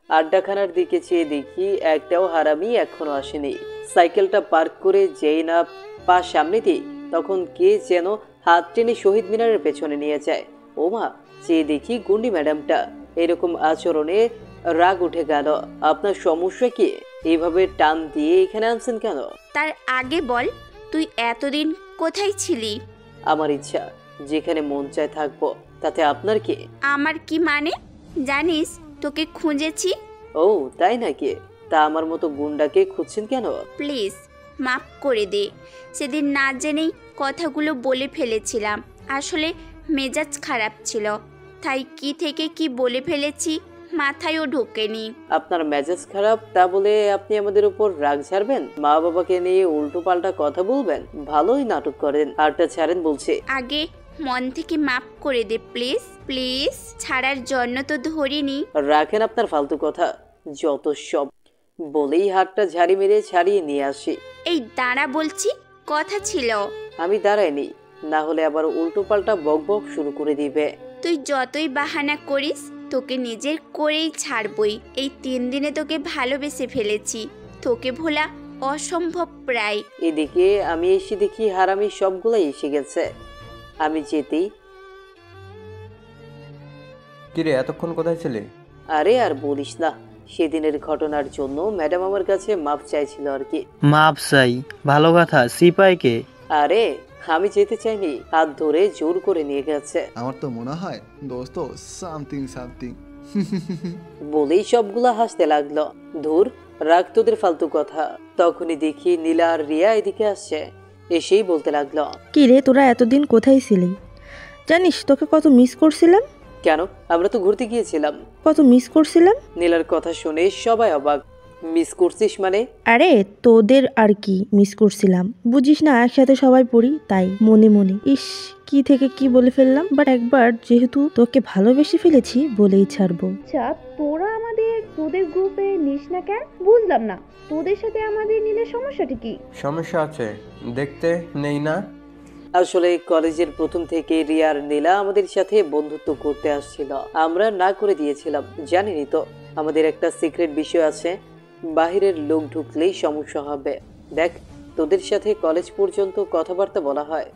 আড্ডাখানার দিকে চেয়ে দেখি একটাও হারামি এখনো আসেনি। সাইকেলটা পার্ক করে যেই না পা সামনে দিই, তখন কে যেন হাত টেনে শহীদ মিনারের পেছনে নিয়ে যায়। ওমা, চেয়ে দেখি গুন্ডি ম্যাডামটা। এরকম আচরণে রাগ উঠে গেল। আপনার সমস্যা কি? এইভাবে টান দিয়ে এখানে আনছেন কেন? তার আগে বল, তুই এতদিন কোথায় ছিলি? আমার ইচ্ছা, যেখানে মন চায় থাকবো, তাতে আপনার কি? আমার কি মানে? জানিস, তোকে খুঁজেছি। ও তাই নাকি? তা আমার মতো গুন্ডাকে খুঁজছেন কেন? প্লিজ মাফ করে দে, সেদিন না জেনেই কথাগুলো বলে ফেলেছিলাম। আসলে মেজাজ খারাপ ছিল, তাই কি থেকে কি বলে ফেলেছি মাথায়ও ঢোকেনি। আপনার মেজাজ খারাপ তা বলে আপনি আমাদের উপর রাগ ঝাড়বেন? মা বাবাকে নিয়ে উল্টো পাল্টা কথা বলবেন? ভালোই নাটক করেন। আরটা ছাড়েন বলছে। আগে মন থেকে মাফ করে দে প্লিজ। প্লিজ ছাড়ার জন্য তো ধরিনি। রাখেন আপনার ফালতু কথা, যত সব। বলেই হাতটা ঝাড়ি মেরে ছাড়িয়ে নিয়ে আসি। এই দাঁড়া বলছি, কথা ছিল। আমি দাঁড়াইনি, না হলে আবার উল্টো পাল্টা বক বক শুরু করে দিবে। তুই যতই বাহানা করিস, তোকে নিজের করেই ছাড়বই। এই 3 দিনে তোকে ভালোবেসে ফেলেছি, তোকে ভোলা অসম্ভব প্রায়। এদিকে আমি এসে দেখি হারামি সবগুলাই এসে গেছে। আমি যেতেই, কিরে এতক্ষণ কোথায় ছিলে? আরে আর বলিস না, সেদিনের ঘটনার জন্য ম্যাডাম আমার কাছে মাপ চাইছিল আর কি। মাপ চাই? ভালো কথা। সিপাইকে? আরে আমি যেতে চাইনি, হাত ধরে জোর করে নিয়ে গেছে। আমার তো মনে হয় দোস্ত সামথিং সামথিং বলেই সবগুলা হাসতে লাগলো। ধুর, রাগ তোদের ফালতু কথা। তখনই দেখি নীলা আর রিয়া এদিকে আসছে। এসেই বলতে লাগলো, কি রে, তোরা এতদিন কোথায় ছিলি? জানিস তোকে কত মিস করছিলাম। কেন? আমরা তো ঘুরতে গিয়েছিলাম। কত মিস করছিলাম। নীলার কথা শুনে সবাই অবাক। মিস করছিস মানে? আরে তোদের আর কি মিস করছিলাম, বুঝিস না, একসাথে সবাই পড়ি তাই মনে মনে। ইস, কি থেকে কি বলে ফেললাম, বাট একবার যেহেতু তোকে ভালোবেসে ফেলেছি বলেই ছাড়বো। আচ্ছা, তোরা তোদের গ্রুপে নিস না কেন? বুঝলাম না, তোদের সাথে আমাদের নিলে সমস্যাটা কি? সমস্যা আছে, দেখতে নেই না? আসলে কলেজের প্রথম থেকে রিয়া আর নীলা আমাদের সাথে বন্ধুত্ব করতে আসছিল। আমরা না করে দিয়েছিলাম। জানিনি তো, আমাদের একটা সিক্রেট বিষয় আছে, বাহিরের লোক ঢুকলেই সমস্যা হবে। দেখ, তোদের সাথে কলেজ পর্যন্ত কথাবার্তা বলা হয়,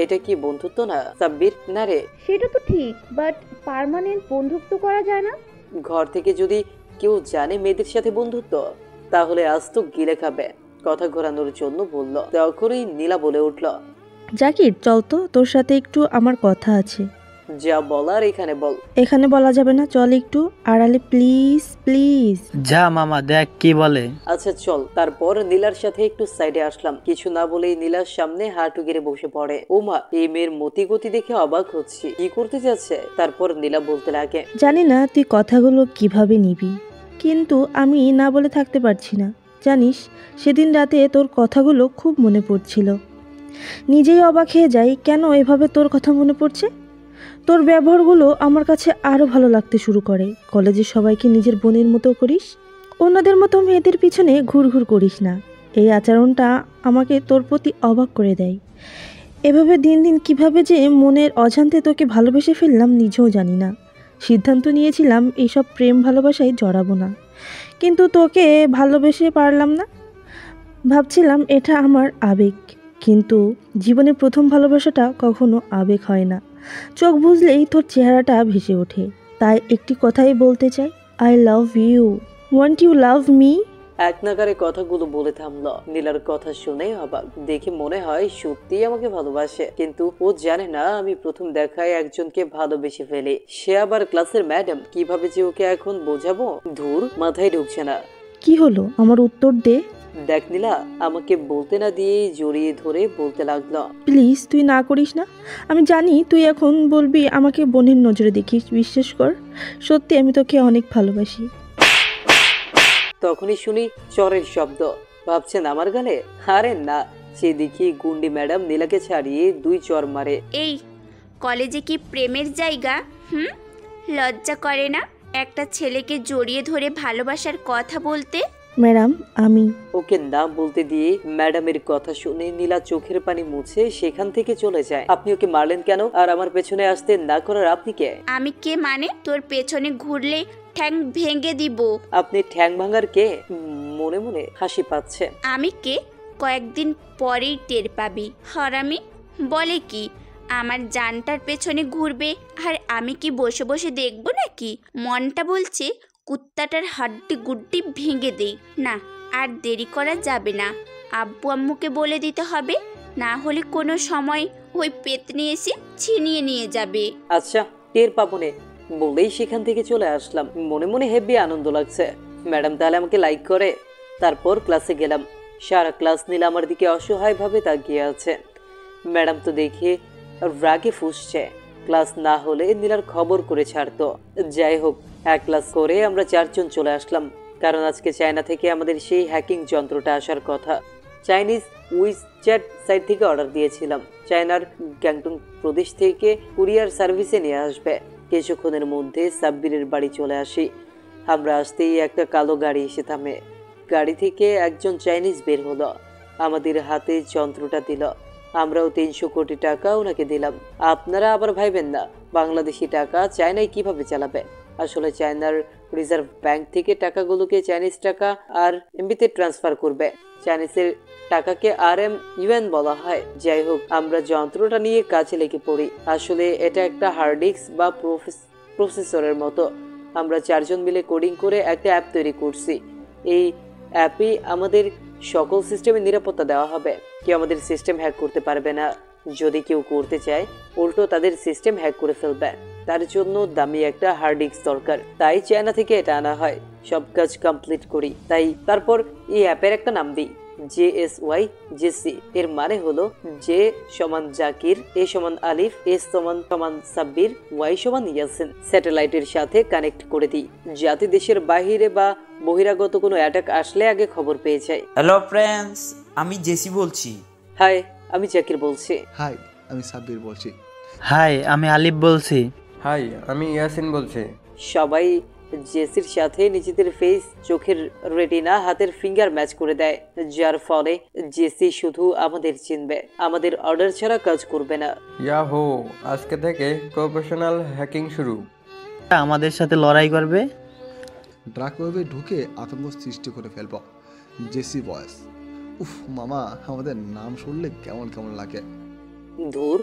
এটা কি বন্ধুত্ব না সাব্বির? না রে। সেটা তো ঠিক, বাট পার্মানেন্ট বন্ধুত্ব করা যায় না? ঘর থেকে যদি কেউ জানে মেয়েদের সাথে বন্ধুত্ব, তাহলে আজ তো গিলে খাবে। কথা ঘোরানোর জন্য বলল। তখনই নীলা বলে উঠল, জাকির চল তো, তোর সাথে একটু আমার কথা আছে। যা বলার এখানে বল। এখানে বলা যাবে না, চল একটু আড়ালে প্লিজ প্লিজ। যা মামা, দেখ কি বলে। আচ্ছা চল। তারপর নীলার সাথে একটু সাইডে আসলাম। কিছু না বলেই নীলার সামনে হাঁটু গেড়ে বসে পড়ে। ওমা, এই মেয়ের মতি গতি দেখে অবাক হচ্ছি, কি করতে যাচ্ছে। তারপর নীলা বলতে লাগে, জানি না তুই কথাগুলো কিভাবে নিবি, কিন্তু আমি না বলে থাকতে পারছি না। জানিস, সেদিন রাতে তোর কথাগুলো খুব মনে পড়ছিল। নিজেই অবাক হয়ে যাই, কেন এভাবে তোর কথা মনে পড়ছে। তোর ব্যবহারগুলো আমার কাছে আরও ভালো লাগতে শুরু করে। কলেজের সবাইকে নিজের বোনের মতো করিস, অন্যদের মতো মেয়েদের পিছনে ঘুরঘুর করিস না। এই আচরণটা আমাকে তোর প্রতি অবাক করে দেয়। এভাবে দিন দিন কিভাবে যে মনের অজান্তে তোকে ভালোবেসে ফেললাম নিজেও জানি না। সিদ্ধান্ত নিয়েছিলাম এইসব প্রেম ভালোবাসায় জড়াবো না, কিন্তু তোকে ভালোবেসে পারলাম না। ভাবছিলাম এটা আমার আবেগ, কিন্তু জীবনের প্রথম ভালোবাসাটা কখনো আবেগ হয় না। চোখ বুঝলেই তোর চেহারাটা ভেসে ওঠে। তাই একটি কথাই বলতে চাই, I love you. Want you love me? এক নাগারে কথাগুলো বলে থামল। নীলার কথা শুনে অবাক। দেখে মনে হয় সত্যি আমাকে ভালোবাসে, কিন্তু ও জানে না আমি প্রথম দেখায় একজনকে ভালোবেসে ফেলি, সে আবার ক্লাসের ম্যাডাম। কিভাবে যে ওকে এখন বোঝাবো, ধুর, মাথায় ঢুকছে না। কি হলো, আমার উত্তর দে। দেখ নীলা, আমাকে বলতে না দিয়ে জড়িয়ে ধরে বলতে লাগলো, প্লিজ তুই না করিস না। আমি জানি তুই এখন বলবি আমাকে বোনের নজরে দেখিস, বিশ্বাস কর, সত্যি আমি তোকে অনেক ভালোবাসি। তখনই শুনি চরের শব্দ। ভাবছেন আমার গালে? আরে না, সে দেখি গুন্ডি ম্যাডাম নীলাকে ছাড়িয়ে 2 চর মারে। এই কলেজে কি প্রেমের জায়গা? লজ্জা করে না একটা ছেলেকে জড়িয়ে ধরে ভালোবাসার কথা বলতে? ম্যাডাম আমি। ওকে নাম বলতে দিয়ে ম্যাডামের কথা শুনে নীলা চোখের পানি মুছে সেখান থেকে চলে যায়। আপনি ওকে মারলেন কেন? আর আমার পেছনে আসতে না করার আপনি কে? আমি কে মানে? তোর পেছনে ঘুরলে ঠ্যাং ভেঙে দিব। আপনি ঠ্যাং ভাঙার কে? মনে মনে হাসি পাচ্ছে। আমি কে কয়েকদিন পরেই টের পাবি। হারামি বলে কি আমার জানটার পেছনে ঘুরবে আর আমি কি বসে বসে দেখবো নাকি? মনটা বলছে কুত্তাটার হাড্ডি গুড্ডি ভেঙে দেই। না আর দেরি করা যাবে না, আব্বু আম্মুকে বলে দিতে হবে, না হলে কোনো সময় ওই পেতনি এসে ছিনিয়ে নিয়ে যাবে। আচ্ছা টের পাবো নে বলেই সেখান থেকে চলে আসলাম। মনে মনে হেব্বি আনন্দ লাগছে। ম্যাডাম তাহলে আমাকে লাইক করে। তারপর ক্লাসে গেলাম। সারা ক্লাস নীলা আমার দিকে অসহায়ভাবে তাকিয়ে আছে। ম্যাডাম তো দেখে রাগে ফুঁসছে। ক্লাস না হলে নীলার খবর করে ছাড়তো। যাই হোক, এক ক্লাস করে আমরা 4 জন চলে আসলাম, কারণ আজকে চায়না থেকে আমাদের সেই হ্যাকিং যন্ত্রটা আসার কথা। চাইনিজ উইচ্যাট সাইট থেকে অর্ডার দিয়েছিলাম। চায়নার গ্যাংটং প্রদেশ থেকে কুরিয়ার সার্ভিসে নিয়ে আসবে। কিছুক্ষণের মধ্যে সাব্বিরের বাড়ি চলে আসি। আমরা আসতেই একটা কালো গাড়ি এসে থামে। গাড়ি থেকে একজন চাইনিজ বের হলো, আমাদের হাতে যন্ত্রটা দিল। আমরাও 300 কোটি টাকা ওনাকে দিলাম। আপনারা আবার ভাইবেন না বাংলাদেশি টাকা চায়নায় কিভাবে চালাবে। আসলে চায়নার রিজার্ভ ব্যাংক থেকে টাকাগুলোকে চাইনিজ টাকা আর এমবিতে ট্রান্সফার করবে। চাইনিজের টাকাকে RM ইউএন বলা হয়। যাই হোক, আমরা যন্ত্রটা নিয়ে কাজে লেগে পড়ি। আসলে এটা একটা হার্ড ডিস্ক বা প্রসেসরের মতো। আমরা 4 জন মিলে কোডিং করে একটা অ্যাপ তৈরি করছি। এই অ্যাপে আমাদের সকল সিস্টেমে নিরাপত্তা দেওয়া হবে। কেউ আমাদের সিস্টেম হ্যাক করতে পারবে না। যদি কেউ করতে চায় উল্টো তাদের সিস্টেম হ্যাক করে ফেলবে। তার জন্য দামি একটা হার্ড ডিস্ক দরকার। তাই চায়না থেকে এটা আনা হয়। সব কাজ কমপ্লিট করি। তারপর এই অ্যাপের একটা নাম দিই, JSYJC। এর মানে হলো জে সমান জাকির, এ সমান আলিফ, এস সমান সাব্বির, ওয়াই সমান ইয়াসিন। স্যাটেলাইটের সাথে কানেক্ট করে দিই, যাতে দেশের বাইরে বা বহিরাগত কোনো অ্যাটাক আসলে আগে খবর পেয়ে যায়। হ্যালো ফ্রেন্ডস, আমি জেসি বলছি। হাই, আমি জাকির বলছি। হাই, আমি সাব্বির বলছি। হাই, আমি আলিফ বলছি। হাই, আমি ইয়াসিন বলছি। সবাই জেসির সাথে নিজেদের ফেস, চোখের রেটিনা, হাতের ফিঙ্গার ম্যাচ করে দেয়, যার ফলে জেসি শুধু আমাদের চিনবে, আমাদের অর্ডার ছাড়া কাজ করবে না। ইয়াহো, আজকে থেকে প্রফেশনাল হ্যাকিং শুরু। আমাদের সাথে লড়াই করবে। ডার্ক ওয়েবে ঢুকে আতঙ্ক সৃষ্টি করে ফেলব। জেসি বয়েস। উফ মামা, আমাদের নাম শুনলে কেমন কেমন লাগে। দূর,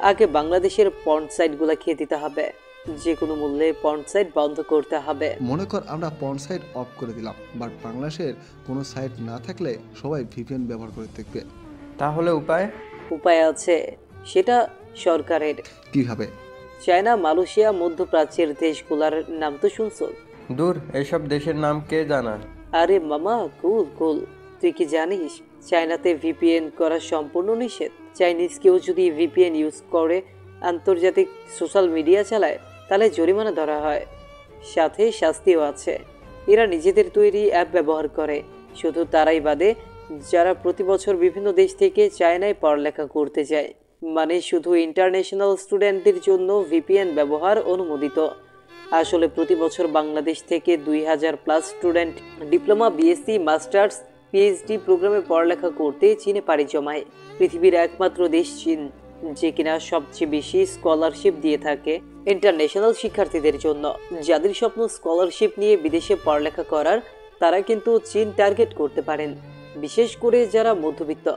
আগে বাংলাদেশের পর্ন সাইটগুলো খেয়ে দিতে হবে। যে কোনো মূল্যে পর্ন সাইট বন্ধ করতে হবে। মনে কর আমরা পর্ন সাইট অফ করে দিলাম, বাট বাংলাদেশের কোনো সাইট না থাকলে সবাই VPN ব্যবহার করে দেখবে। তাহলে উপায় আছে, সেটা সরকারের। কিভাবে? চায়না, মালয়েশিয়া, মধ্যপ্রাচ্যের দেশগুলার নাম তো শুনছো? দূর, এইসব দেশের নাম কে জানা। আরে মামা, কুল। তুই কি জানিস চায়নাতে VPN করা সম্পূর্ণ নিষেধ? চাইনিজ কেউ যদি VPN ইউজ করে, আন্তর্জাতিক সোশ্যাল মিডিয়া চালায়, তাহলে জরিমানা ধরা হয়, সাথে শাস্তিও আছে। এরা নিজেদের তৈরি অ্যাপ ব্যবহার করে। শুধু তারাই বাদে যারা প্রতি বছর বিভিন্ন দেশ থেকে চায়নায় পড়ালেখা করতে যায়। মানে শুধু ইন্টারন্যাশনাল স্টুডেন্টদের জন্য VPN ব্যবহার অনুমোদিত। আসলে প্রতি বছর বাংলাদেশ থেকে 2000+ student diploma, BSc, masters, PhD প্রোগ্রামে পড়ালেখা করতে চীনে পাড়ি জমায়। পৃথিবীর একমাত্র দেশ চীন, যে কিনা সবচেয়ে বেশি স্কলারশিপ দিয়ে থাকে ইন্টারন্যাশনাল শিক্ষার্থীদের জন্য। যাদের স্বপ্ন স্কলারশিপ নিয়ে বিদেশে পড়ালেখা করার, তারা কিন্তু চীন টার্গেট করতে পারেন। বিশেষ করে যারা মধ্যবিত্ত,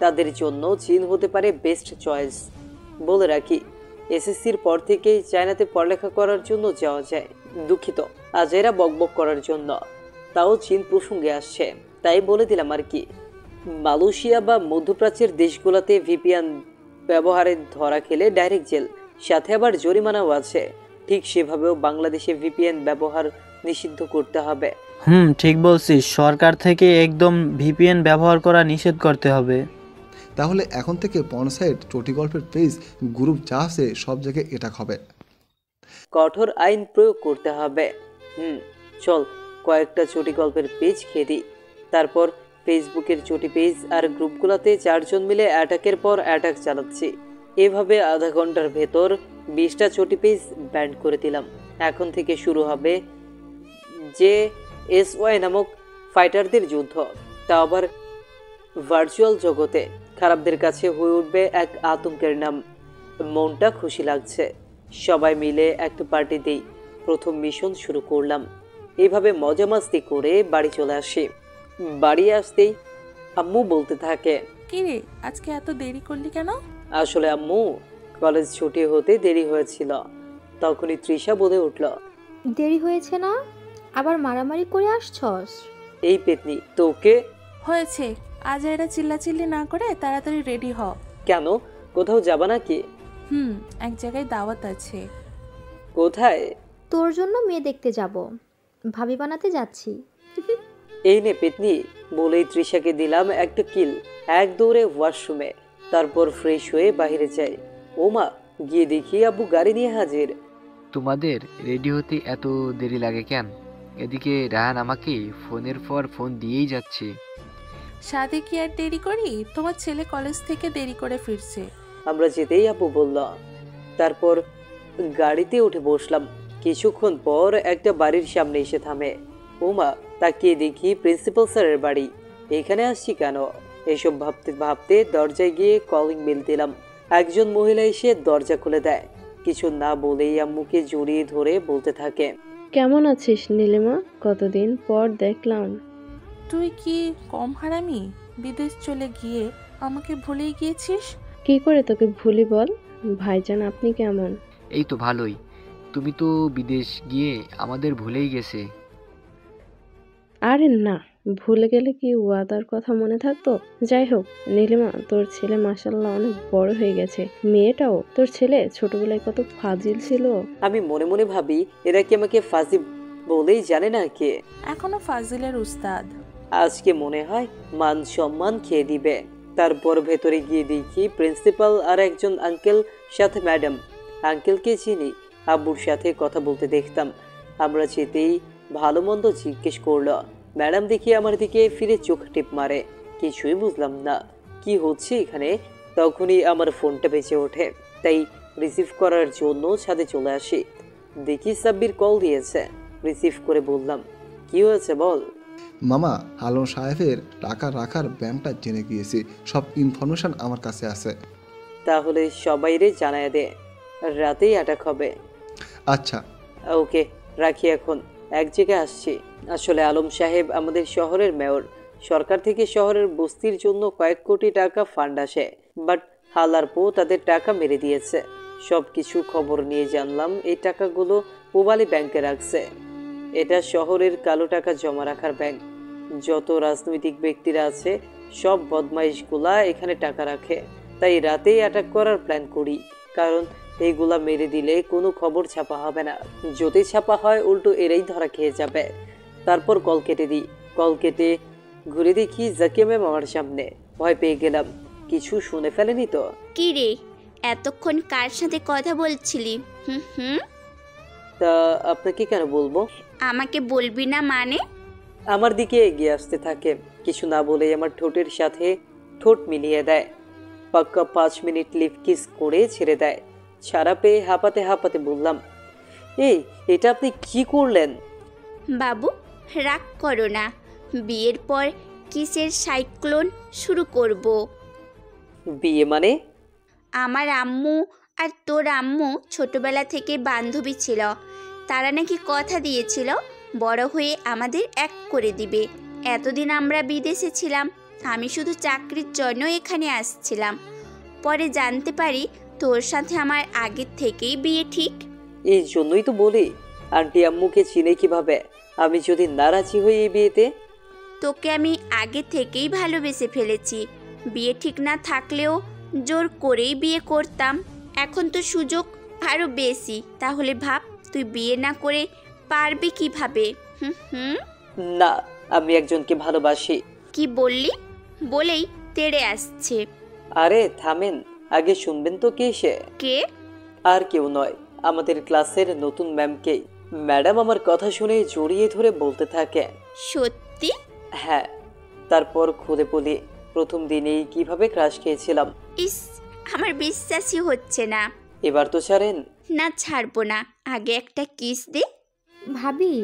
তাদের জন্য চীন হতে পারে বেস্ট চয়েস। বলে রাখি, SSCর পর থেকেই চায়নাতে পড়ালেখা করার জন্য যাওয়া যায়। দুঃখিত, আজ এরা বকবক করার জন্য, তাও চীন প্রসঙ্গে আসছে তাই বলে দিলাম আর কি। মালয়েশিয়া বা মধ্যপ্রাচ্যের দেশগুলোতে VPN ব্যবহারে ধরা খেলে ডাইরেক্ট জেল, সাথে আবার জরিমানাও আছে। ঠিক সেভাবেও বাংলাদেশে VPN ব্যবহার নিষিদ্ধ করতে হবে। ঠিক বলছিস, সরকার থেকে একদম VPN ব্যবহার করা নিষেধ করতে হবে। তাহলে এখন থেকে পর্ন সাইট, চটি গল্পের পেজ, গ্রুপ যা আছে সব জায়গায় এটা হবে। কঠোর আইন প্রয়োগ করতে হবে। চল কয়েকটা চটি গল্পের পেজ খেয়ে দিই। তারপর ফেসবুকের চটি পেজ আর গ্রুপগুলোতে 4 জন মিলে অ্যাটাকের পর অ্যাটাক চালাচ্ছি। এভাবে আধা ঘন্টার ভেতর 20টা চটি পেজ ব্যান্ড করে দিলাম। এখন থেকে শুরু হবে JSY নামক ফাইটারদের যুদ্ধ, তা আবার ভার্চুয়াল জগতে। খারাপদের কাছে হয়ে উঠবে এক আতঙ্কের নাম। মনটা খুশি লাগছে। সবাই মিলে একটা পার্টি দিই। প্রথম মিশন শুরু করলাম। এইভাবে মজা মাস্তি করে বাড়ি চলে আসি। বাড়ি আসতেই আম্মু বলতে থাকে, কি রে আজকে এত দেরি করলি কেন? আসলে আম্মু, কলেজ ছুটি হতে দেরি হয়েছিল। তখনই তৃষা বলে উঠল, দেরি হয়েছে না? আবার মারামারি করে আসছস? এই পেতনি তোকে। হয়েছে, আজ এরা চিল্লাচিল্লি না করে তাড়াতাড়ি রেডি হ। কেন, কোথাও যাবা নাকি? এক জায়গায় দাওয়াত আছে। কোথায়? তোর জন্য মেয়ে দেখতে যাব, ভাবি বানাতে যাচ্ছি। এই নে পেতনি বলেই তৃষাকে দিলাম একটা কিল। এক দৌড়ে ওয়াশরুমে, তারপর ফ্রেশ হয়ে বাইরে যাই। ওমা, গিয়ে দেখি আব্বু গাড়ি নিয়ে হাজির। তোমাদের রেডি হতে এত দেরি লাগে কেন? এদিকে রায়ান আমাকে ফোনের পর ফোন দিয়েই যাচ্ছে। সাথে কি আর দেরি করি? তোমার ছেলে কলেজ থেকে দেরি করে ফিরছে। আমরা যেতেই আব্বু বলল। তারপর গাড়িতে উঠে বসলাম। কিছুক্ষণ পর একটা বাড়ির সামনে এসে থামে। ওমা, তাকিয়ে দেখি প্রিন্সিপাল স্যারের বাড়ি। এখানে আসছি কেন এসব ভাবতে ভাবতে দরজায় গিয়ে কলিং বেল দিলাম। একজন মহিলা এসে দরজা খুলে দেয়। কিছু না বলেই আম্মুকে জড়িয়ে ধরে বলতে থাকে, কেমন আছিস নীলিমা? কতদিন পর দেখলাম। তুই কি কম হারামি? বিদেশ চলে গিয়ে আমাকে ভুলেই গিয়েছিস। কি করে তোকে ভুলি বল? ভাইজান আপনি কেমন? এই তো ভালোই। তুমি তো বিদেশ গিয়ে আমাদের ভুলেই গেছে। আরে না, ভুলে গেলে কি ওয়াদার কথা মনে থাকতো? যাই হোক নীলিমা, তোর ছেলে মাশাআল্লাহ অনেক বড় হয়ে গেছে। মেয়েটাও। তোর ছেলে ছোটবেলায় কত ফাজিল ছিল। আমি মনে মনে ভাবি, এরা কি আমাকে ফাজিল বলেই জানে না কে? এখনো ফাজিলের উস্তাদ। আজকে মনে হয় মান সম্মান খেয়ে দিবে। তারপর ভেতরে গিয়ে দেখি প্রিন্সিপাল আর একজন আঙ্কেল, সাথে ম্যাডাম। আঙ্কেলকে চিনি, আব্বুর সাথে কথা বলতে দেখতাম। আমরা যেতেই ভালো মন্দ জিজ্ঞেস করলো। ম্যাডাম দেখি আমার দিকে ফিরে চোখ টিপ মারে। কিছুই বুঝলাম না কি হচ্ছে এখানে। তখনই আমার ফোনটা বেজে ওঠে, তাই রিসিভ করার জন্য ছাদে চলে আসি। দেখি সাব্বির কল দিয়েছে। রিসিভ করে বললাম, কি হয়েছে বল। মামা, আলম সাহেবের টাকা রাখার ব্যাংকটা জেনে গিয়েছি। সব ইনফরমেশন আমার কাছে আছে। তাহলে সবাইরে জানায় দে, রাতেই অ্যাটাক হবে। আচ্ছা ওকে, রাখি এখন, এক জায়গায় আসছি। আসলে আলম সাহেব আমাদের শহরের মেয়র। সরকার থেকে শহরের বস্তির জন্য কয়েক কোটি টাকা ফান্ড আসে, বাট হালার পো তাদের টাকা মেরে দিয়েছে। সব কিছু খবর নিয়ে জানলাম এই টাকাগুলো পুবালি ব্যাংকে রাখছে। এটা শহরের কালো টাকা জমা রাখার ব্যাংক। যত রাজনৈতিক ব্যক্তিরা আছে সব বদমাইশগুলা এখানে টাকা রাখে। তাই রাতেই অ্যাটাক করার প্ল্যান করি, কারণ এইগুলা মেরে দিলে কোনো খবর ছাপা হবে না। যদি ছাপা হয় উল্টো এরাই ধরা খেয়ে যাবে। তারপর কল কেটে দিই। কল কেটে ঘুরে দেখি জাকিয়া ম্যাম আমার সামনে। ভয় পেয়ে গেলাম, কিছু শুনে ফেলেনি তো? কি রে, এতক্ষণ কার সাথে কথা বলছিলি? তা আপনাকে কেন বলবো? আমাকে বলবি না মানে? আমার দিকে এগিয়ে আসতে থাকে। কিছু না বলেই আমার ঠোঁটের সাথে ঠোঁট মিলিয়ে দেয়। পাক্কা 5 মিনিট লিপ কিস করে ছেড়ে দেয়। ছাড়া পেয়ে হাঁপাতে হাঁপাতে বললাম, এই এটা আপনি কি করলেন? বাবু রাগ করো না, বিয়ের পর কিসের সাইক্লোন শুরু করব। বিয়ে মানে? আমার আম্মু আর তোর আম্মু ছোটবেলা থেকে বান্ধবী ছিল। তারা নাকি কথা দিয়েছিল বড় হয়ে আমাদের এক করে দিবে। এতদিন আমরা বিদেশে ছিলাম, আমি শুধু চাকরির জন্য এখানে আসছিলাম। পরে জানতে পারি তোর সাথে আমার আগের থেকেই বিয়ে ঠিক। এই জন্যই তো বলি, আন্টি আম্মুকে চিনে কিভাবে? আমি যদি নারাজি হই এই বিয়েতে? তোকে আমি আগে থেকেই ভালোবেসে ফেলেছি। বিয়ে ঠিক না থাকলেও জোর করেই বিয়ে করতাম। এখন তো সুযোগ আরও বেশি। তাহলে ভাব, তুই বিয়ে না করে পারবি কিভাবে? না, আমি একজনকে ভালোবাসি। কি বললি? বলেই তেড়ে আসছে। আরে থামেন, আগে শুনবেন তো কে সে। কে? আর কেউ নয়, আমাদের ক্লাসের নতুন ম্যামকেই। ম্যাডাম আমার কথা শুনে জড়িয়ে ধরে বলতে থাকে, সত্যি? হ্যাঁ। তারপর খুলে বলি প্রথম দিনেই কিভাবে ক্রাশ খেয়েছিলাম। ইস, আমার বিশ্বাসই হচ্ছে না। এবার তো ছাড়েন। না ছাড়বো না, আগে একটা কিস দে। ভাবি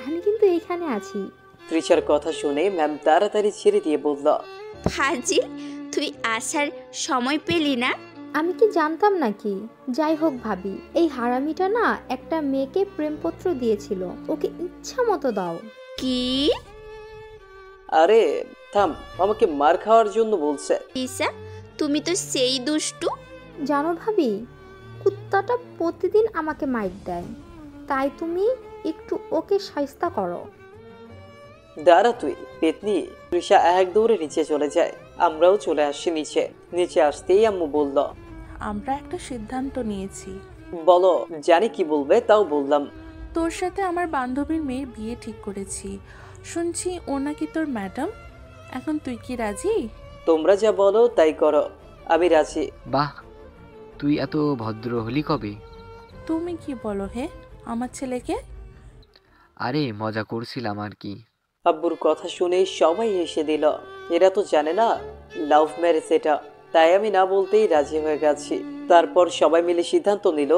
আমি কিন্তু এখানে আছি, তৃষার কথা শুনে ম্যাম তাড়াতাড়ি ছেড়ে দিয়ে বলল, ফাজিল, তুই আসার সময় পেলি না? আমি কি জানতাম নাকি? যাই হোক ভাবি, এই হারামিটা না একটা মেয়েকে প্রেমপত্র দিয়েছিল, ওকে ইচ্ছা মতো দাও। কি? আরে থাম, আমাকে মার খাওয়ার জন্য বলছে। ঈশা, তুমি তো সেই দুষ্টু। জানো ভাবি, কুত্তাটা প্রতিদিন আমাকে মাইর দেয়, তাই তুমি একটু ওকে শায়েস্তা করো। দাঁড়া তুই পেতনি। তৃষা এক দৌড়ে নিচে চলে যায়। আমরাও চলে আসি নিচে। নিচে আসতেই আম্মু বলল, আমরা একটা সিদ্ধান্ত নিয়েছি। বলো। জানি কি বলবে, তাও বললাম। তোর সাথে আমার বান্ধবীর মেয়ের বিয়ে ঠিক করেছি। শুনছি ও নাকি তোর ম্যাডাম। এখন তুই কি রাজি? তোমরা যা বলো তাই করো, আমি রাজি। বাহ, তুই এত ভদ্র হলি কবে? তুমি কি বলো হে আমার ছেলেকে? আরে মজা করছিলাম আর কি। আব্বুর কথা শুনে সবাই হেসে দিল। এরা তো জানে না লাভ ম্যারেজ এটা, তাই আমি না বলতেই রাজি হয়ে গেছি। তারপর সবাই মিলে সিদ্ধান্ত নিল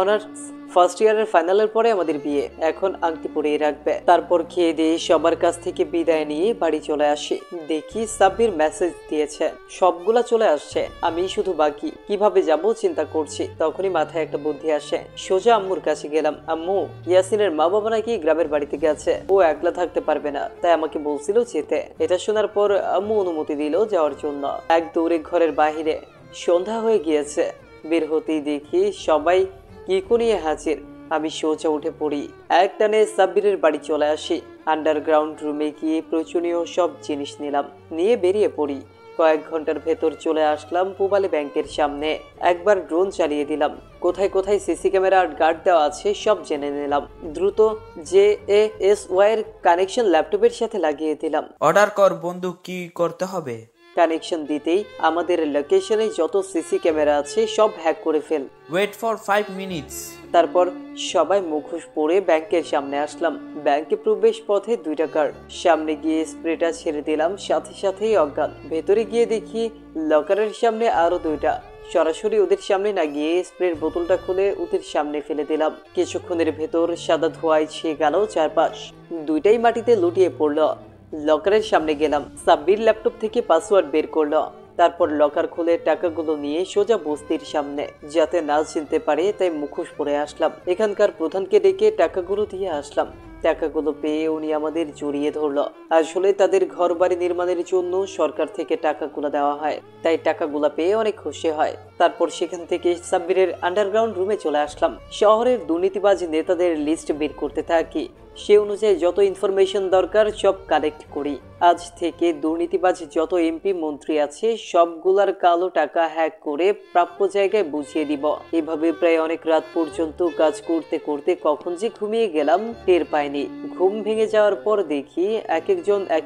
অনার্স ফার্স্ট ইয়ারের ফাইনালের পরে আমাদের বিয়ে। এখন আংটি পরিয়ে রাখবে। তারপর খেয়ে দিয়ে সবার কাছ থেকে বিদায় নিয়ে বাড়ি চলে আসি। দেখি সাব্বির মেসেজ দিয়েছে, সবগুলা চলে আসছে, আমি শুধু বাকি। কিভাবে যাব চিন্তা করছি। তখনই মাথায় একটা বুদ্ধি আসে। সোজা আম্মুর কাছে গেলাম। আম্মু, ইয়াসিনের মা বাবা নাকি গ্রামের বাড়িতে গেছে, ও একলা থাকতে পারবে না, তাই আমাকে বলছিল যেতে। এটা শোনার পর আম্মু অনুমতি দিল যাওয়ার জন্য। এক দৌড়ে ঘরের বাহিরে। সন্ধ্যা হয়ে গিয়েছে। বের হতেই দেখি সবাই কি করিয়ে হাজির। আমি সোজা উঠে পড়ি। এক টানে সাব্বিরের বাড়ি চলে আসি। আন্ডারগ্রাউন্ড রুমে গিয়ে প্রয়োজনীয় সব জিনিস নিলাম, নিয়ে বেরিয়ে পড়ি। কয়েক ঘন্টার ভেতর চলে আসলাম পূবালী ব্যাংকের সামনে। একবার ড্রোন চালিয়ে দিলাম। কোথায় কোথায় সিসি ক্যামেরার গার্ড দেওয়া আছে সব জেনে নিলাম। দ্রুত JASY এর কানেকশন ল্যাপটপের সাথে লাগিয়ে দিলাম। অর্ডার কর বন্ধু, কি করতে হবে? কানেকশন দিতেই আমাদের লোকেশনে যত সিসি ক্যামেরা আছে সব হ্যাক করে ফেল। Wait for 5 minutes. তারপর সবাই মুখোশ পরে ব্যাংকের সামনে আসলাম। ব্যাংকে প্রবেশ পথে 2টা গার্ড। সামনে গিয়ে স্প্রেটা ছেড়ে দিলাম, সাথে সাথেই অজ্ঞান। ভেতরে গিয়ে দেখি লকারের সামনে আরো 2টা। সরাসরি ওদের সামনে না গিয়ে স্প্রের বোতলটা খুলে ওদের সামনে ফেলে দিলাম। কিছুক্ষণের ভেতর সাদা ধোঁয়ায় ছেয়ে গেল চারপাশ। 2টাই মাটিতে লুটিয়ে পড়লো। লকারের সামনে গেলাম। সাব্বির ল্যাপটপ থেকে পাসওয়ার্ড বের করলো। তারপর লকার খুলে টাকাগুলো নিয়ে সোজা বস্তির সামনে। যাতে না চিনতে পারে তাই মুখোশ পরে আসলাম। এখানকার প্রধানকে ডেকে টাকাগুলো দিয়ে আসলাম। টাকাগুলো পেয়ে উনি আমাদের জড়িয়ে ধরলো। আসলে তাদের ঘর বাড়ি নির্মাণের জন্য সরকার থেকে টাকাগুলো দেওয়া হয়, তাই টাকাগুলো পেয়ে অনেক খুশি হয়। তারপর সেখান থেকে সাব্বিরের আন্ডারগ্রাউন্ড রুমে চলে আসলাম। শহরের দুর্নীতিবাজ নেতাদের লিস্ট বের করতে থাকি। সে অনুযায়ী যত ইনফরমেশন দরকার সব কালেক্ট করি। আজ থেকে দুর্নীতিবাজ যত এমপি মন্ত্রী আছে সবগুলার কালো টাকা হ্যাক করে প্রাপ্য জায়গায় বুঝিয়ে দিব। এভাবে প্রায় অনেক রাত পর্যন্ত কাজ করতে করতে কখন যে ঘুমিয়ে গেলাম টের পাইনি। ঘুম ভেঙে যাওয়ার পর দেখি এক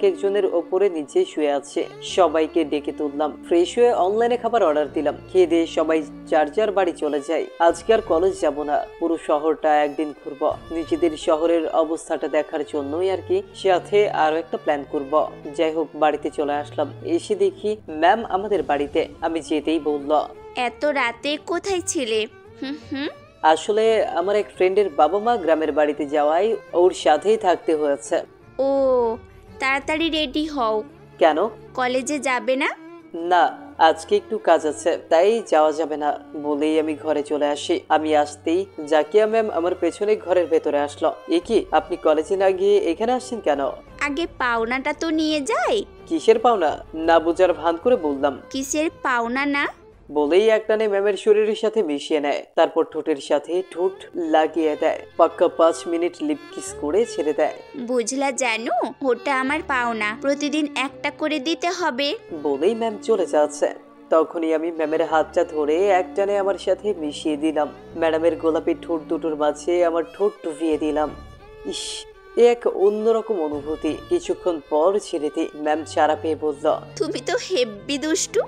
একজনের ওপরে নিচে শুয়ে আছে। সবাইকে ডেকে তুললাম। ফ্রেশ হয়ে অনলাইনে খাবার অর্ডার দিলাম। খেয়ে দিয়ে সবাই যার যার বাড়ি চলে যায়। আজকে আর কলেজ যাব না, পুরো শহরটা একদিন ঘুরবো। নিজেদের শহরের অবস্থাটা দেখার জন্যই আর কি। সাথে আরো একটা প্ল্যান করব। যাই হোক, বাড়িতে চলে আসলাম। এসে দেখি ম্যাম আমাদের বাড়িতে। আমি যেতেই বলল, এত রাতে কোথায় ছিলে? আসলে আমার এক ফ্রেন্ডের বাবা মা গ্রামের বাড়িতে যাওয়ায় ওর সাথেই থাকতে হয়েছে। ও, তাড়াতাড়ি রেডি হও। কেন? কলেজে যাবে না? না, আজকে একটু কাজ আছে, তাই যাওয়া যাবে না বলেই আমি ঘরে চলে আসি। আমি আসতেই জাকিয়া ম্যাম আমার পেছনে ঘরের ভেতরে আসলো। এ কি, আপনি কলেজে না গিয়ে এখানে আসছেন কেন? আগে পাওনাটা তো নিয়ে যাই। কিসের পাওনা? না বুঝার ভান করে বললাম। কিসের পাওনা না বলেই একটানে ম্যামের শরীরের সাথে মিশিয়ে নেয়। তারপর ঠোঁটের সাথে ঠোঁট লাগিয়ে দেয়। পাক্কা 5 মিনিট লিপ কিস করে ছেড়ে দেয়। বুঝলা জানো, ওটা আমার পাওনা, প্রতিদিন একটা করে দিতে হবে। বলেই ম্যাম চলে যাচ্ছে। তখনই আমি ম্যামের হাতটা ধরে একটানে আমার সাথে মিশিয়ে দিলাম। ম্যাডামের গোলাপি ঠোঁট দুটোর মাঝে আমার ঠোঁট ডুবিয়ে দিলাম। ইস, এক অন্যরকম অনুভূতি। কিছুক্ষণ পর ছেড়ে দিই। ম্যাম চারা পেয়ে বলল, তুমি তো হেব্বি দুষ্টু,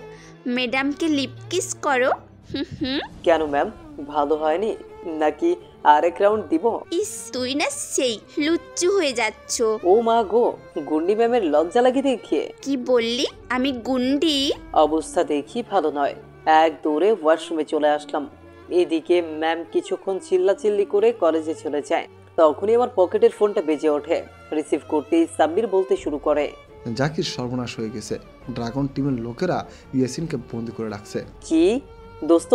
ম্যাডামকে লিপ কিস করো। কেন ম্যাম, ভালো হয়নি নাকি আরেক রাউন্ড দিব? ইস, তুই না সেই লুচ্চু হয়ে যাচ্ছ। ও মা গো, গুন্ডি ম্যামের লজ্জা লাগে দেখিয়ে। কি বললি? আমি গুন্ডি? অবস্থা দেখি ভালো নয়। এক দৌড়ে ওয়াশরুমে চলে আসলাম। এদিকে ম্যাম কিছুক্ষণ চিল্লাচিল্লি করে কলেজে চলে যায়। তখনই আমার পকেটের ফোনটা বেজে ওঠে। রিসিভ করতেই সাব্বির বলতে শুরু করে, জাকির সর্বনাশ হয়ে গেছে, ড্রাগন টিমের লোকেরা ইয়াসিনকে বন্দি করে রাখছে। কি দোস্ত,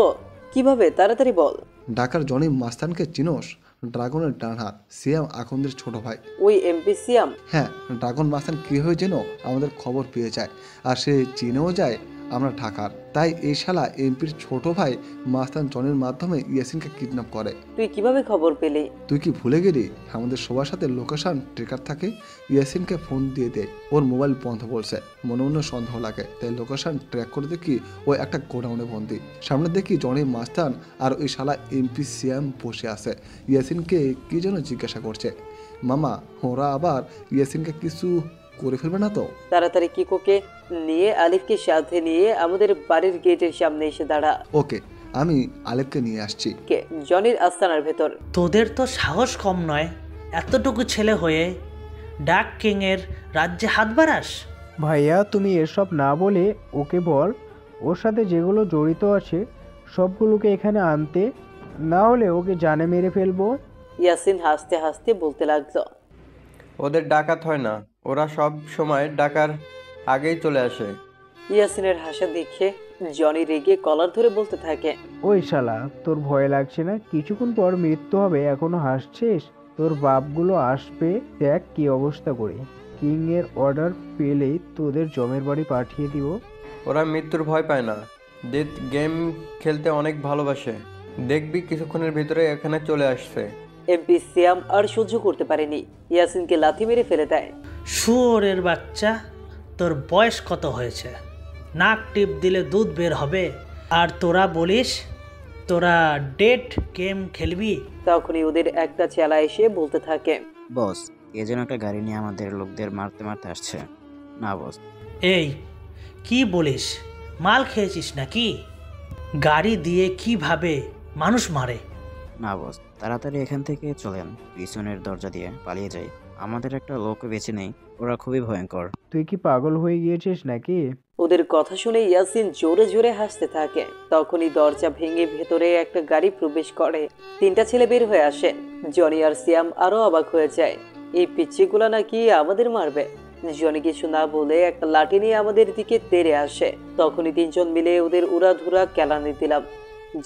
কিভাবে? তাড়াতাড়ি বল। ঢাকার জনি মাস্তানকে চিনোস? ড্রাগনের ডান হাত, সিয়াম আখন্দের ছোট ভাই। ওই এমপি সিয়াম? হ্যাঁ, ড্রাগন মাস্তান কি হয়ে যেন আমাদের খবর পেয়ে যায়, আর সে চিনেও যায় আমরা ঢাকার। তাই এই শালা এমপির ছোট ভাই মাস্তান জনের মাধ্যমে ইয়াসিনকে কিডন্যাপ করে। তুই কিভাবে খবর পেলি? তুই কি ভুলে গেলি আমাদের সবার সাথে লোকেশন ট্রেকার থাকে? ইয়াসিনকে ফোন দিয়ে দেয়, ওর মোবাইল বন্ধ বলছে, মনে মনে সন্দেহ লাগে, তাই লোকেশন ট্র্যাক করে দেখি ওই একটা গোডাউনে বন্দি। সামনে দেখি জনি মাস্তান আর ওই শালা এমপি সিয়াম বসে আছে, ইয়াসিনকে কি যেন জিজ্ঞাসা করছে। মামা, ওরা আবার ইয়াসিনকে কিছু করে ফেলবে না তো? তাড়াতাড়ি কিকোকে নিয়ে আলিফকে সাথে নিয়ে আমাদের বাড়ির গেটের সামনে এসে দাঁড়া। ওকে, আমি আলিফকে নিয়ে আসছি। কে? জনির আস্তানার ভেতর। তোদের তো সাহস কম নয়, এতটুকু ছেলে হয়ে ডাক কিং এর রাজ্যে হাত বাড়াস? ভাইয়া, তুমি এসব না বলে ওকে বল ওর সাথে যেগুলো জড়িত আছে সবগুলোকে এখানে আনতে, না হলে ওকে জানে মেরে ফেলবো। ইয়াসিন হাসতে হাসতে বলতে লাগলো, ওদের ডাকাত হয় না, ওরা সব সময় ডাকার আগেই চলে আসে। ইয়াসিনের হাসা দেখে জনি রেগে কলার ধরে বলতে থাকে, ওই শালা, তোর ভয় লাগছে না? কিছুক্ষণ পর মৃত্যু হবে, এখনো হাসছিস? তোর বাপগুলো আসবে, দেখ কি অবস্থা করে। কিং এর অর্ডার পেলেই তোদের জমের বাড়ি পাঠিয়ে দিব। ওরা মৃত্যুর ভয় পায় না, ডেথ গেম খেলতে অনেক ভালোবাসে। দেখবি কিছুক্ষণের ভিতরে এখানে চলে আসছে। এমপি সিয়াম আর সহ্য করতে পারেনি, ইয়াসিনকে লাথি মেরে ফেলে দেয়। শুয়োরের বাচ্চা, তোর বয়স কত হয়েছে? নাক টিপ দিলে দুধ বের হবে, আর তোরা বলিস তোরা ডেট গেম খেলবি? তখনই ওদের একটা চেলা এসে বলতে থাকে, বস, এ যেন একটা গাড়ি নিয়ে আমাদের লোকদের মারতে মারতে আসছে। না বস। এই কি বলিস? মাল খেয়েছিস নাকি? গাড়ি দিয়ে কিভাবে মানুষ মারে? না বস, তাড়াতাড়ি এখান থেকে চলেন, পিছনের দরজা দিয়ে পালিয়ে যাই। আমাদের একটা লোক বেঁচে নেই, ওরা খুবই ভয়ঙ্কর। তুই কি পাগল হয়ে গিয়েছিস নাকি? ওদের কথা শুনে ইয়াসিন জোরে জোরে হাসতে থাকে। তখনই দরজা ভেঙে ভেতরে একটা গাড়ি প্রবেশ করে, 3টা ছেলে বের হয়ে আসে। জনি আর সিয়াম আরো অবাক হয়ে যায়, এই পিচ্চিগুলা নাকি আমাদের মারবে। জনি কিছু না বলে একটা লাঠি নিয়ে আমাদের দিকে তেড়ে আসে। তখনই 3জন মিলে ওদের উড়াধুরা কেলানি দিলাম।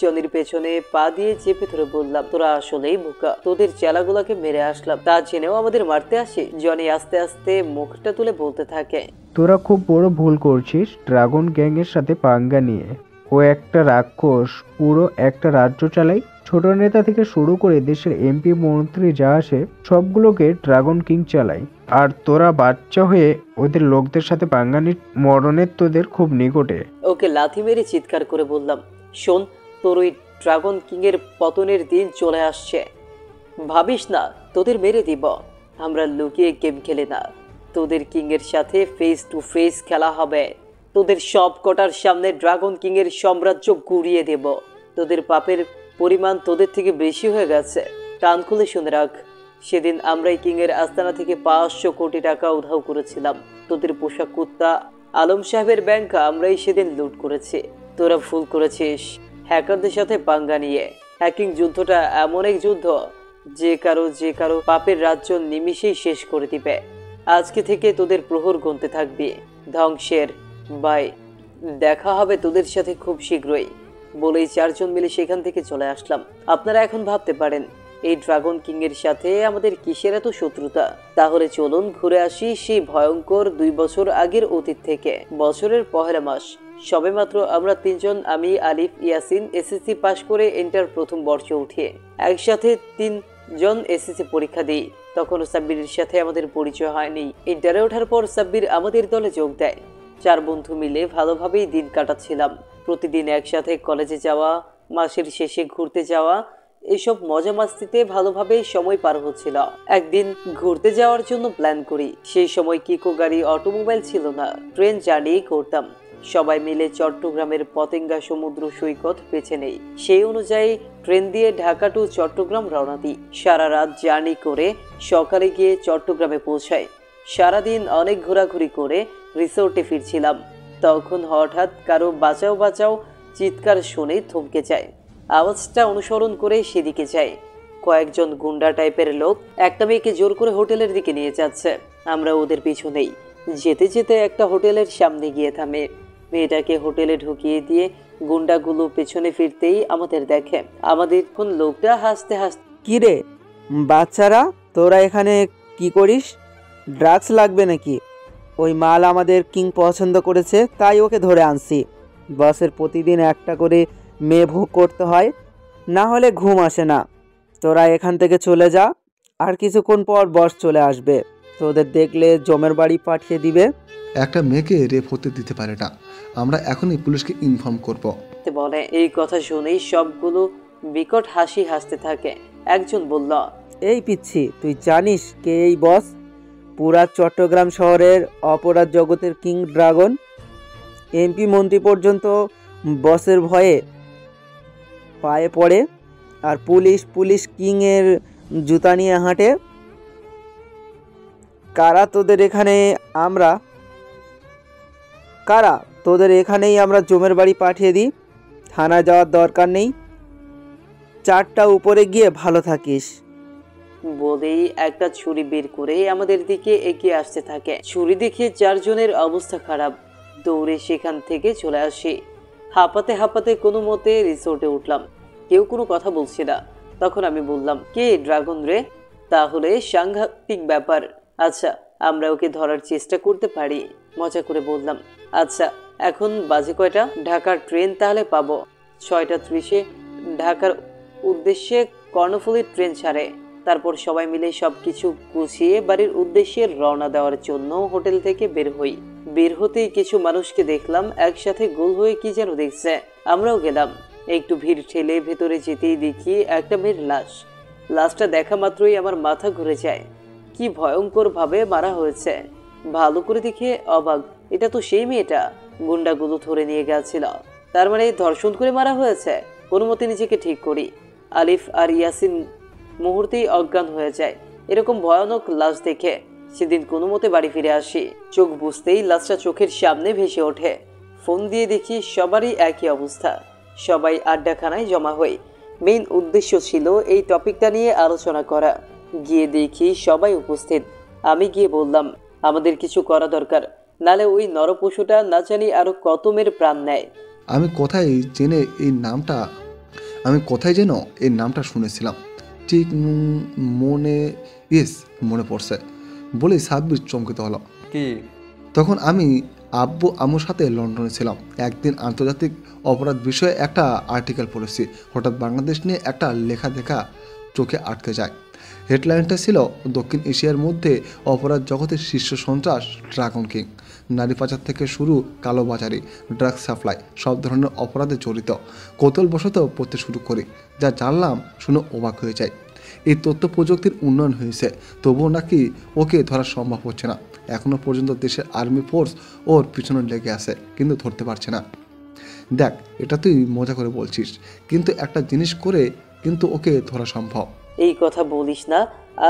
জনির পেছনে পা দিয়ে চেপে ধরে বললাম, তোরা আসলেই বোকা, তোদের চেলাগুলাকে মেরে আসলাম, তা জেনেও আমাদের মারতে আসি। জনি আস্তে আস্তে মুখটা তুলে বলতে থাকে, তোরা খুব বড় ভুল করছিস ড্রাগন গ্যাং এর সাথে পাঙ্গা নিয়ে। ও একটা রাক্ষস, পুরো একটা রাজ্য চালাই। ছোট নেতা থেকে শুরু করে দেশের এমপি মন্ত্রী যা আসে সবগুলোকে ড্রাগন কিং চালায়। আর তোরা বাচ্চা হয়ে ওদের লোকদের সাথে পাঙ্গা নিয়ে মরণের তোদের খুব নিকটে। ওকে লাথি মেরে চিৎকার করে বললাম, শোন, তোর ওই ড্রাগন কিং এর পতনের দিন চলে আসছে। ভাবিস না তোদের মেরে দিব। আমরা লুকিয়ে গেম খেলে না, তোদের কিং এর সাথে ফেস টু ফেস খেলা হবে। তোদের সব কটার সামনে ড্রাগন কিং এর সাম্রাজ্য গুড়িয়ে দেব। তোদের পাপের পরিমাণ তোদের থেকে বেশি হয়ে গেছে। কান খুলে শুনে রাখ, সেদিন আমরাই কিং এর আস্তানা থেকে 500 কোটি টাকা উধাও করেছিলাম। তোদের পোষা কুত্তা আলম সাহেবের ব্যাংক আমরাই সেদিন লুট করেছি। তোরা ভুল করেছিস হ্যাকারদের সাথে পাঙ্গা নিয়ে। হ্যাকিং যুদ্ধটা এমন এক যুদ্ধ যে কারো পাপের রাজ্য নিমিষেই শেষ করে দিবে। আজকে থেকে তোদের প্রহর গুনতে থাকবি। ধ্বংসের বাই, দেখা হবে তোদের সাথে খুব শীঘ্রই। বলেই 4জন মিলে সেখান থেকে চলে আসলাম। আপনারা এখন ভাবতে পারেন এই ড্রাগন কিং এর সাথে আমাদের কিসের এত শত্রুতা। তাহলে চলুন ঘুরে আসি সেই ভয়ঙ্কর 2 বছর আগের অতীত থেকে। বছরের পহেলা মাস, সবেমাত্র আমরা 3জন, আমি, আলিফ, ইয়াসিন এসএসসি পাশ করে ইন্টার প্রথম বর্ষে উঠিয়ে একসাথে 3জন এসএসসি পরীক্ষা দিই। তখনও সাব্বিরের সাথে আমাদের পরিচয় হয়নি। ইন্টারে ওঠার পর সাব্বির আমাদের দলে যোগ দেয়। 4 বন্ধু মিলে ভালোভাবেই দিন কাটাচ্ছিলাম। প্রতিদিন একসাথে কলেজে যাওয়া, মাসের শেষে ঘুরতে যাওয়া, এইসব মজা মাস্তিতে ভালোভাবেই সময় পার হচ্ছিল। একদিন ঘুরতে যাওয়ার জন্য প্ল্যান করি। সেই সময় কিকো গাড়ি, অটোমোবাইল ছিল না, ট্রেন জার্নি করতাম। সবাই মিলে চট্টগ্রামের পতেঙ্গা সমুদ্র সৈকত বেছে নেই। সেই অনুযায়ী ট্রেন দিয়ে ঢাকা টু চট্টগ্রাম রওনা দিই। সারা রাত জার্নি করে সকালে গিয়ে চট্টগ্রামে পৌঁছাই। সারাদিন অনেক ঘোরাঘুরি করে রিসোর্টে ফিরছিলাম। তখন হঠাৎ কারো বাঁচাও বাঁচাও চিৎকার শুনে থমকে যায়। আওয়াজটা অনুসরণ করে সেদিকে যাই। কয়েকজন গুন্ডা টাইপের লোক একটা মেয়েকে জোর করে হোটেলের দিকে নিয়ে যাচ্ছে। আমরা ওদের পিছু নেই। যেতে যেতে একটা হোটেলের সামনে গিয়ে থামে। মেয়েটাকে হোটেলে ঢুকিয়ে দিয়ে গুন্ডাগুলো পেছনে ফিরতেই আমাদের দেখে। আমাদের কোন লোকটা হাসতে হাসতে, কি রে বাচ্চারা, তোরা এখানে কি করিস? ড্রাগস লাগবে নাকি? ওই মাল আমাদের কিং পছন্দ করেছে, তাই ওকে ধরে আনছি। বসের প্রতিদিন একটা করে মেয়ে ভোগ করতে হয়, না হলে ঘুম আসে না। তোরা এখান থেকে চলে যা, আর কিছুক্ষণ পর বস চলে আসবে। তোদের দেখলে জমের বাড়ি পাঠিয়ে দিবে। একটা মেয়েকে রেপ হতে দিতে পারে না, আমরা এখনই পুলিশকে ইনফর্ম করব। বলে। এই কথা শুনেই সবগুলো বিকট হাসি হাসতে থাকে। একজন বলল, এই পিচ্ছি, তুই জানিস কে এই বস? পুরা চট্টগ্রাম শহরের অপরাধ জগতের কিং ড্রাগন। এমপি মন্ত্রী পর্যন্ত বসের ভয়ে পায়ে পড়ে, আর পুলিশ কিংয়ের জুতা নিয়ে হাঁটে। কারা তোদের এখানেই আমরা জমের বাড়ি পাঠিয়ে দিই। থানা যাওয়ার দরকার নেই, 4টা উপরে গিয়ে ভালো থাকিস। বলেই একটা ছুরি বের করে আমাদের দিকে এগিয়ে আসতে থাকে। ছুরি দেখে 4 জনের অবস্থা খারাপ। দৌড়ে সেখান থেকে চলে আসি। হাঁপাতে হাঁপাতে কোনো মতে রিসোর্টে উঠলাম। কেউ কোনো কথা বলছে না। তখন আমি বললাম, কে ড্রাগন রে? তাহলে সাংঘাতিক ব্যাপার। আচ্ছা, আমরা ওকে ধরার চেষ্টা করতে পারি। মজা করে বললাম। আচ্ছা, এখন বাজে কয়টা? ঢাকার ট্রেন তাহলে পাবো 6:30-এ। ঢাকার উদ্দেশ্যে কর্ণফুলীর ট্রেন ছাড়ে। তারপর সবাই মিলে সবকিছু গুছিয়ে বাড়ির উদ্দেশ্যে রওনা দেওয়ার জন্য হোটেল থেকে বের হই। বের হতেই কিছু মানুষকে দেখলাম একসাথে গোল হয়ে কি যেন দেখছে। আমরাও গেলাম। একটু ভিড় ঠেলে ভেতরে যেতেই দেখি একটা মেয়ের লাশ। লাশটা দেখা মাত্রই আমার মাথা ঘুরে যায়। কি ভয়ঙ্কর ভাবে মারা হয়েছে। ভালো করে দেখে অবাক, এটা তো সেই মেয়েটা গুন্ডাগুলো ধরে নিয়ে গেছিল। তার মানে ধর্ষণ করে মারা হয়েছে। কোনো মতে নিজেকে ঠিক করি। আলিফ আর ইয়াসিন মুহূর্তেই অজ্ঞান হয়ে যায়। এরকম ভয়ানক লাশ দেখে সেদিন কোনো মতে বাড়ি ফিরে আসি। চোখ বুঝতেই লাশটা চোখের সামনে ভেসে ওঠে। ফোন দিয়ে দেখি সবারই একই অবস্থা। সবাই আড্ডাখানায় জমা হই। মেইন উদ্দেশ্য ছিল এই টপিকটা নিয়ে আলোচনা করা। গিয়ে দেখি সবাই উপস্থিত। আমি গিয়ে বললাম, আমাদের কিছু করা দরকার, নালে ওই নরপশুটা না জানি আরো কত মেয়ের প্রাণ নেয়। আমি কোথায় যেন এই নামটা শুনেছিলাম, ঠিক মনে পড়ছে বলেই সাব্বির চমকিত হলো। কি? তখন আমি আব্বু আম্মুর সাথে লন্ডনে ছিলাম। একদিন আন্তর্জাতিক অপরাধ বিষয়ে একটা আর্টিকেল পড়েছি। হঠাৎ বাংলাদেশ নিয়ে একটা লেখা দেখা চোখে আটকে যায়। হেডলাইনটা ছিল, দক্ষিণ এশিয়ার মধ্যে অপরাধ জগতের শীর্ষ সন্ত্রাস ড্রাগন কিং। নারী পাচার থেকে শুরু কালোবাজারি, ড্রাগ সাপ্লাই, সব ধরনের অপরাধে জড়িত। কৌতূহলবশত পড়তে শুরু করি। যা জানলাম শুনে অবাক হয়ে যায়। এই তথ্য প্রযুক্তির উন্নয়ন হয়েছে, তবুও নাকি ওকে ধরা সম্ভব হচ্ছে না। এখনও পর্যন্ত দেশের আর্মি ফোর্স ওর পিছনে লেগে আছে, কিন্তু ধরতে পারছে না। দেখ, এটা তুই মজা করে বলছিস, কিন্তু একটা জিনিস করে কিন্তু ওকে ধরা সম্ভব। এই কথা বলিস না।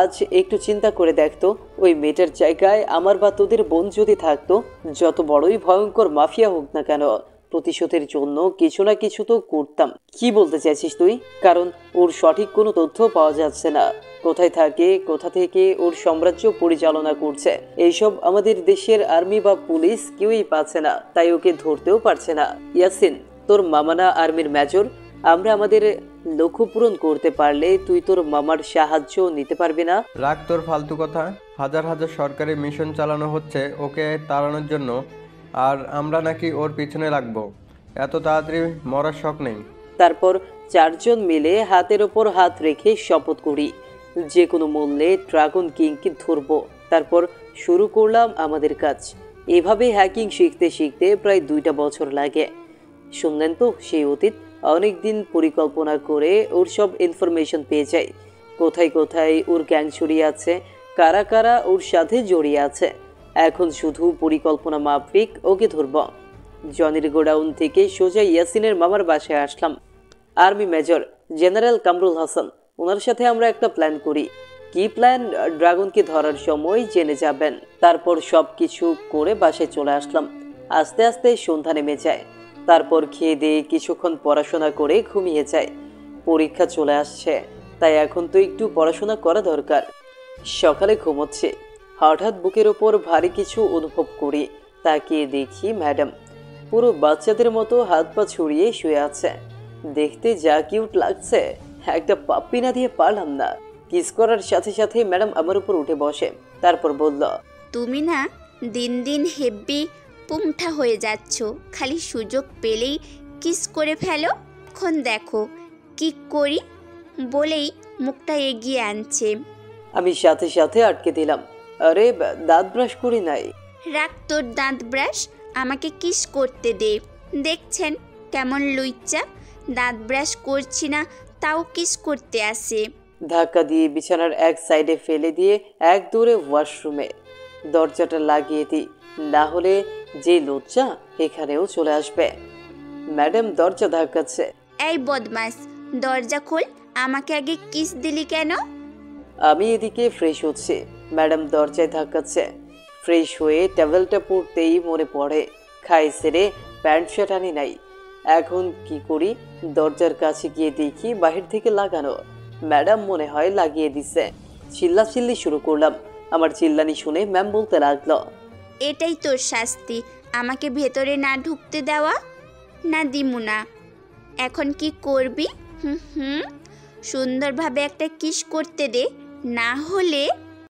আজ একটু চিন্তা করে দেখতো, ওই মেয়েটার জায়গায় আমার বা তোদের বোন যদি থাকতো, যত বড়ই ভয়ঙ্কর মাফিয়া হোক না কেন, প্রতিশোধের জন্য কিছু না কিছু তো করতাম। কি বলতে চাইছিস তুই? কারণ ওর সঠিক কোনো তথ্য পাওয়া যাচ্ছে না। কোথায় থাকে, কোথা থেকে ওর সাম্রাজ্য পরিচালনা করছে, এইসব আমাদের দেশের আর্মি বা পুলিশ কেউই পাচ্ছে না, তাই ওকে ধরতেও পারছে না। ইয়াসিন, তোর মামানা আর্মির মেজর। আমরা আমাদের লক্ষ্য পূরণ করতে পারলে তুই তোর মামার সাহায্য নিতে পারবি না? রাখ তোর ফালতু কথা। হাজার হাজার সরকারি মিশন চালানো হচ্ছে ওকে তাড়ানোর জন্য, আর আমরা নাকি ওর পিছনে লাগবো? এত তাড়াতাড়ি মরার শখ নেই। তারপর 4 জন মিলে হাতের ওপর হাত রেখে শপথ করি, যে কোনো মূল্যে ড্রাগন কিংকে ধরবো। তারপর শুরু করলাম আমাদের কাজ। এভাবে হ্যাকিং শিখতে শিখতে প্রায় 2টা বছর লাগে। শুনলেন তো সেই অতীত। অনেক দিন পরিকল্পনা করে ওর সব ইনফরমেশন পেয়ে যাই, কোথায় কোথায় ওর গ্যাং ছড়িয়ে আছে, কারা কারা ওর সাথে জড়িয়ে আছে। এখন শুধু পরিকল্পনা মাফিক ওকে ধরব। জনির গোডাউন থেকে সোজা ইয়াসিনের মামার বাসায় আসলাম। Army major general Kamrul Hasan, ওনার সাথে আমরা একটা প্ল্যান করি। কি প্ল্যান ড্রাগনকে ধরার সময় জেনে যাবেন। তারপর সব কিছু করে বাসায় চলে আসলাম। আস্তে আস্তে সন্ধ্যা নেমে যায়। তারপর খেয়ে দিয়ে কিছুক্ষণ পড়াশোনা করে ঘুমিয়ে যায়। পরীক্ষা চলে আসছে, তাই এখন তো একটু পড়াশোনা করা দরকার। সকালে ঘুমোচ্ছে, হঠাৎ বুকের ওপর ভারী কিছু অনুভব করি। তাকিয়ে দেখি ম্যাডাম পুরো বাচ্চাদের মতো হাত পা ছড়িয়ে শুয়ে আছে। দেখতে যা কিউট লাগছে, একটা পাপ্পি না দিয়ে পারলাম না। কিস করার সাথে সাথে ম্যাডাম আমার উপর উঠে বসে, তারপর বলল, তুমি না দিন দিন হেব্বি পুংঠা হয়ে যাচ্ছ, খালি সুযোগ পেলেই কিস করে ফেলো। এখন দেখো কি করি, বলেই মুখটা এগিয়ে আনছে। আমি সাথে সাথে আটকে দিলাম, আরে দাঁত ব্রাশ করি নাই। রাখ তোর দাঁত ব্রাশ, আমাকে কিস করতে দে। দেখছেন কেমন লুইচ্চা, দাঁত ব্রাশ করছি না তাও কিস করতে আসে। ধাক্কা দিয়ে বিছানার এক সাইডে ফেলে দিয়ে এক দৌড়ে ওয়াশরুমে দরজাটা লাগিয়ে দিই, না হলে যে লজ্জা এখানেও চলে আসবে। ম্যাডাম দরজা ধাক্কাচ্ছে। এই বদমাস, দরজা খোল, আমাকে আগে কিস দিলি কেন? আমি এদিকে ফ্রেশ হচ্ছে, ম্যাডাম দরজায় ধাক্কাচ্ছে। ফ্রেশ হয়ে টাওয়েলটা পরতেই মনে পড়ে খাই সেরে প্যান্ট শার্ট আনি নাই। এখন কি করি? দরজার কাছে গিয়ে দেখি বাহির থেকে লাগানো। ম্যাডাম মনে হয় লাগিয়ে দিছে। চিল্লাচিল্লি শুরু করলাম। আমার চিল্লানি শুনে ম্যাম বলতে লাগলো, এটাই তোর শাস্তি, আমাকে ভেতরে না ঢুকতে দেওয়া। না দিমু না। এখন কি করবি? সুন্দরভাবে একটা কিস করতে দে, না হলে